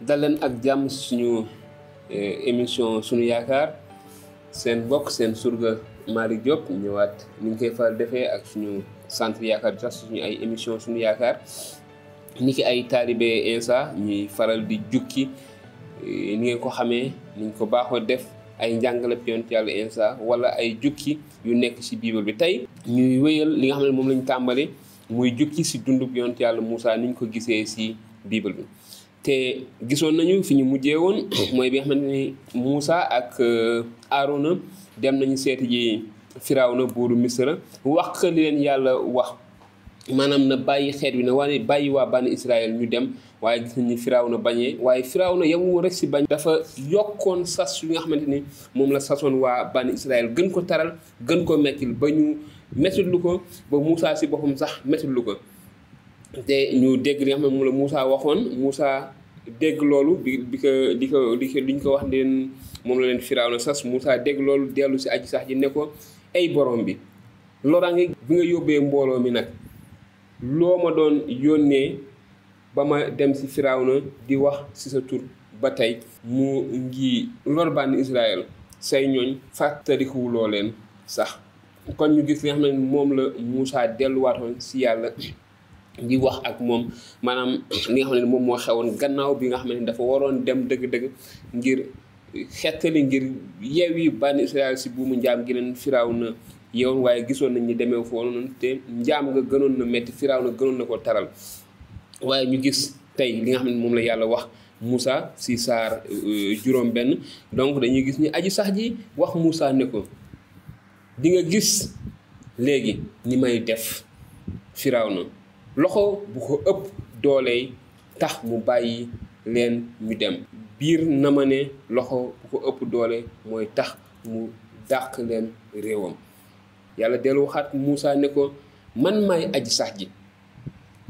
dal leen ak jàmm suñu émission sunu yaakaar seen mbokk seen surga Malick Diop ñëwaat ni ñu koy faral defee ak suñu centre yaakaar sax suñu ay émission sunu yaakaar ni ki ay taalibe insa ñuy faral di jukki ni ngeen ko xamee niñ ko baaxoo def ay njàngale yonent Yàlla insa wala ay jukki yu nekk ci bible bi tey ñuy wéyal li nga xam ne moom lañ tàmbali muy jukki ci dundub yonent Yàlla Musaa niñ ko gisee ci bible bi te gisoon nañu fi ñu mujjee woon mooy bi nga xamante ni Musaa ak Aaróona dem nañu seeti ji Firawna buuru Misra wax li leen Yàlla wax maanaam na bàyyi xeet wi na waaye bàyyi waa bànni Israyil ñu dem waaye gis nañ ni Firawna bañee waaye Firawna yemul rek ci bañ dafa yokkoon sas yu nga xamante ni moom la sasoon waa bànni Israyil gën ko taral gën ko mettil ba ñu mettitlu ko ba Musaa ci boppam sax mettitlu ko te ñu dégg li nga xam ne moom la Musaa waxoon Musaa dégg loolu di ko wax leen moom la leen Firawna sas Musaa dégg loolu dellu ci aji sax ji ne ko ay borom bi loraange bi nga yóbbee mbooloo mi nag loo ma doon yónnee ba ma dem ci Firawna di wax ci sa tur ba tey mu ngi lor bànni Israyil say ñooñ fàttalikuwuloo leen sax kon ñu gis li nga xam ne moom la Musaa delluwaatoon ci Yàlla di wax ak moom maanaam li nga xam ne moom moo xewoon gannaaw bi nga xam ne dafa waroon dem dëgg-dëgg ngir xettali ngir yeewi bànni Israyil ci buumu njaam gi leen Firawna yow waaye gisoon nañ ni demee foofu noonu te njaam nga gënoon na metti Firawna gënoon na ko taral waaye ñu gis tey li nga xam ne moom la Yàlla wax Musaa ci saar juróom benn donc dañuy gis ni aji sax ji wax Musaa ne ko di nga gis léegi ni may def Firawna loxo bu ko ëpp dooley tax mu bàyyi leen ñu dem biir na ma ne loxo bu ko ëpp doole mooy tax mu dàq leen réewam Yàlla dellu waxaat Musaa ne ko man maay aji sax ji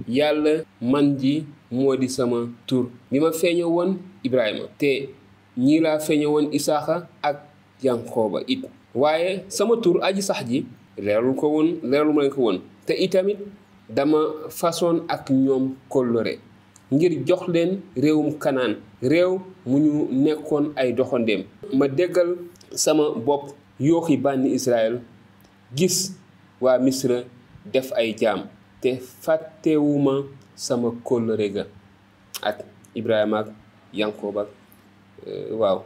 Yàlla man ji moo di sama tur bi ma feeñoo woon Ibrahima te ñii laa feeñoo woon Isaaxa ak Yanqooba it waaye sama tur aji sax ji leerul ma leen ko woon te itamit dama façon ak ñoom kóllëre ngir jox leen réewum Kanaan réew mu ñu nekkoon ay doxandeem ma déggal sama bopp yooxi bànni Israyil gis waa Misra def ay jaam te fàttewuma sama kóllëre ga ak Ibrahima ak Yanqooba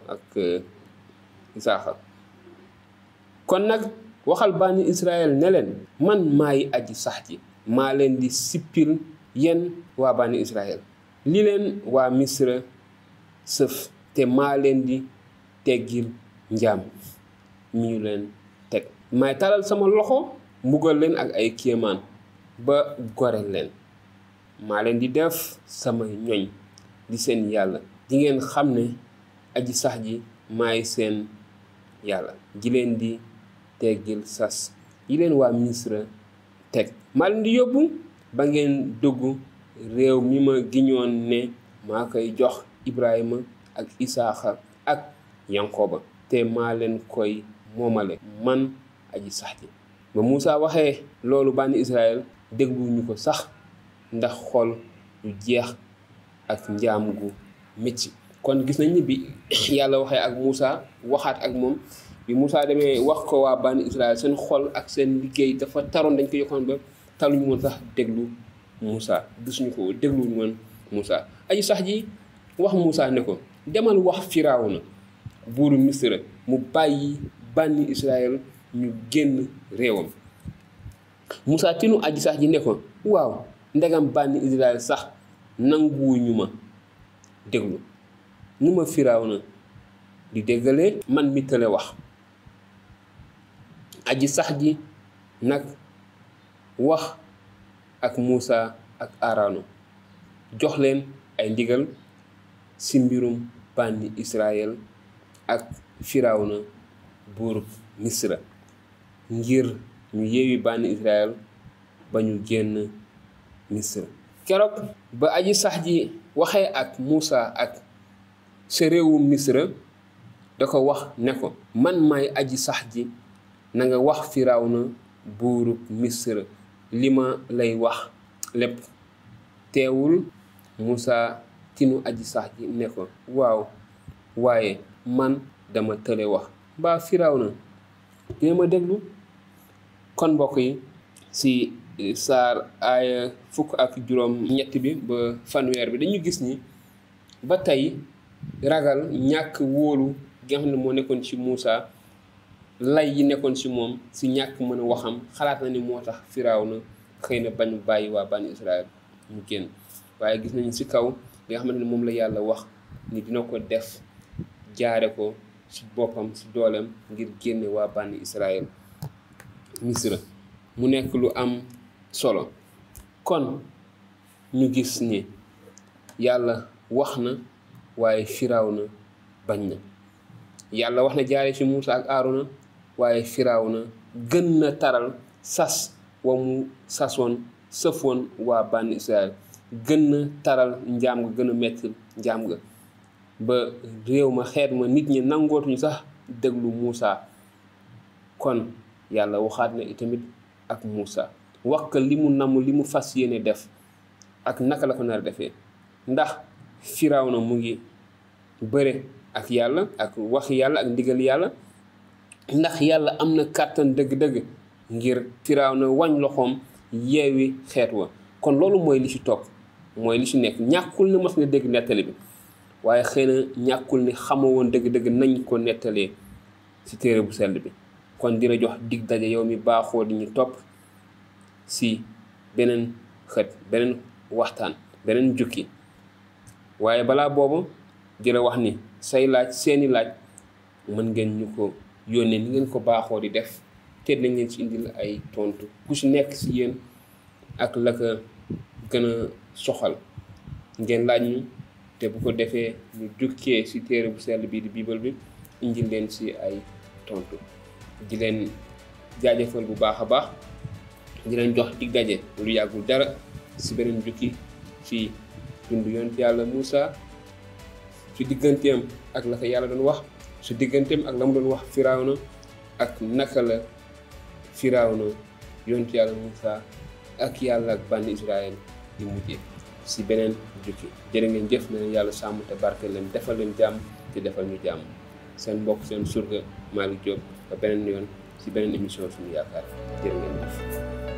ak Isaaxa kon nag waxal bànni Israyil ne leen man maay aji sax ji maa leen di sippil yéen waa bànni Israyil li leen waa Misra sëf te maa leen di teggil njaam mi ñu leen teg may talal sama loxo mbugal leen ak ay kéemaan ba goreel leen maa leen di def sama ñoñ di seen Yàlla di ngeen xam ne aji sax ji maay seen Yàlla ji leen di teggil sas yi leen waa Misra teg maa leen di yóbbu ba ngeen dugg réew mi ma giñoon ne maa koy jox Ibrahima ak Isaaxa ak Yanqooba te maa leen koy moomale man aji sax ji ba Musaa waxee loolu bànni Israyil dégluñu ko sax ndax xol yu jeex ak njaam gu metti kon gis nañ ni bi Yàlla waxee ak Musaa waxaat ak moom bi Musaa demee wax ko waa bànni Israyil seen xol ak seen liggéey dafa taroon dañ ko yokkoon ba taluñu woon sax déglu Musaa gisuñu ko dégluñu woon Musaa aji sax ji wax Musaa ne ko demal wax Firawna buuru Misra mu bàyyi bànni Israyil ñu génn réewam Musaa tinu aji sax ji ne ko waaw ndegam bànni Israyil sax nanguwuñu ma déglu nu ma Firawna di déggalee man mi tële wax aji sax ji nag wax ak Musaa ak Aaróona jox leen ay ndigal ci mbirum bànni Israyil ak Firawna buuru Misra ngir ñu yeewi bànni Israyil ba ñu génn Misra keroog ba aji sax ji waxee ak Musaa ak sa réewu Misra da ko wax ne ko man maay aji sax ji na nga wax Firawna buuru Misra li ma lay wax lépp teewul Musaa tinu aji sax ji ne ko waaw waaye man dama tële wax mbaa Firawna dina ma déglu. kon mbokk yi si saar aaya 17 bi ba fanweer bi dañu gis ni ba tey ragal ñàkk wóolu gi nga xam ne moo nekkoon ci Musaa lay yi nekkoon ci moom si ñàkk mën a waxam xalaat na ni moo tax Firawna xëy na bañ bàyyi waa bani Israël ñu génn. waaye gis nañu si kaw li nga xamante ne moom la yàlla wax ni dina ko def jaare ko ci boppam ci dooleem ngir génne waa bani Israël Misra mu nekk lu am solo. kon ñu gis ni yàlla wax na waaye Firawna bañ na. yàlla wax na jaare ci Musaa ak Aaróona waaye Firawna gën na taral sas wa mu sasoon sëfoon waa bani Israël gën na taral njaam nga gën a metti njaam nga ba réew ma xeet ma nit ñi nangootuñu sax déglu Musaa. kon yàlla waxaat na itamit ak Musaa wax ko li mu namm li mu fas yéene def ak naka la ko nar a defee. ndax Firawna mu ngi bëre ak yàlla ak wax yàlla ak ndigal yàlla. ndax yàlla am na kàttan dëgg-dëgg ngir Firawna wañ loxoom yeewi xeet wa. kon loolu mooy li ci topp mooy li ci nekk ñàkkul ni mos nga dégg nettali bi waaye xëy na ñàkkul ni xamoo woon dëgg-dëgg nañ ko nettalee ci téere bu sell bi. kon dina jox dig daje yow mi baaxoo di ñu topp si beneen xët beneen waxtaan beneen jukki. waaye balaa boobu dina wax ni say laaj seeni laaj mën ngeen ñu ko yónnee ni ngeen ko baaxoo di def te nañ leen ci indil ay tontu ku ci nekk si yéen ak la ko gën a soxal ngeen laaj ñu te bu ko defee ñu jukkee si téere bu sell bii di biibal bi indil leen si ay tontu. di leen jaajëfal bu baax a baax di leen jox dig daje lu yàggul dara si beneen jukki ci dund yonent yàlla Musaa su digganteem ak la ko yàlla doon wax su digganteem ak la mu doon wax Firawna ak naka la Firawna yonent yàlla Musaa ak yàlla ak bànni Israël di mujjee si beneen jukki. jërë ngeen jëf na leen yàlla sàmm te barke leen defal leen jàmm te defal ñu jàmm. seen mbokk seen surga Malick Diop ba beneen yoon si beneen émission Sunu Yaakaar jërë ngeen jëf.